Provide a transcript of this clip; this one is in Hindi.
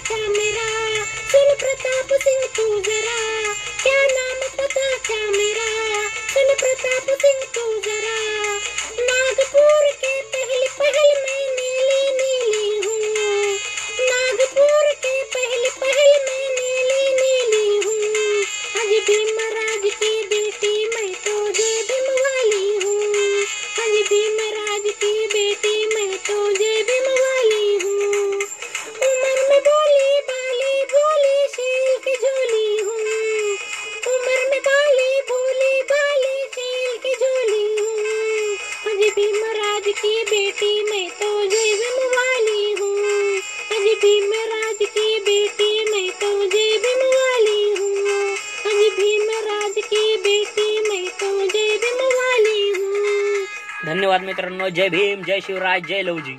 क्या मेरा, सुन प्रताप सिंह तू जरा, क्या नाम पता क्या मेरा, सुन प्रताप सिंह तू जरा। नागपुर के पहल पहल में नीली नीली हूँ, नागपुर के पहल पहल में नीली नीली हूँ। आज भीमराज की बेटी मैं तो जय भीम वाली हूँ, आज भीमराज की बेटी मैं तो जय भीम वाली हूँ। उम्र में भोली भाली भोली शेर की झोली हूँ, उम्र में भोली भाली शेर की झोली हूँ। आज भीमराज की बेटी मैं तो जय भीम वाली हूँ, आज भीमराज की बेटी मैं तो जय भीम वाली हूँ, आज भीमराज की बेटी मैं तो जय भीम वाली हूँ। धन्यवाद मित्रांनो. जय भीम, जय शिवराज, जय लवजी.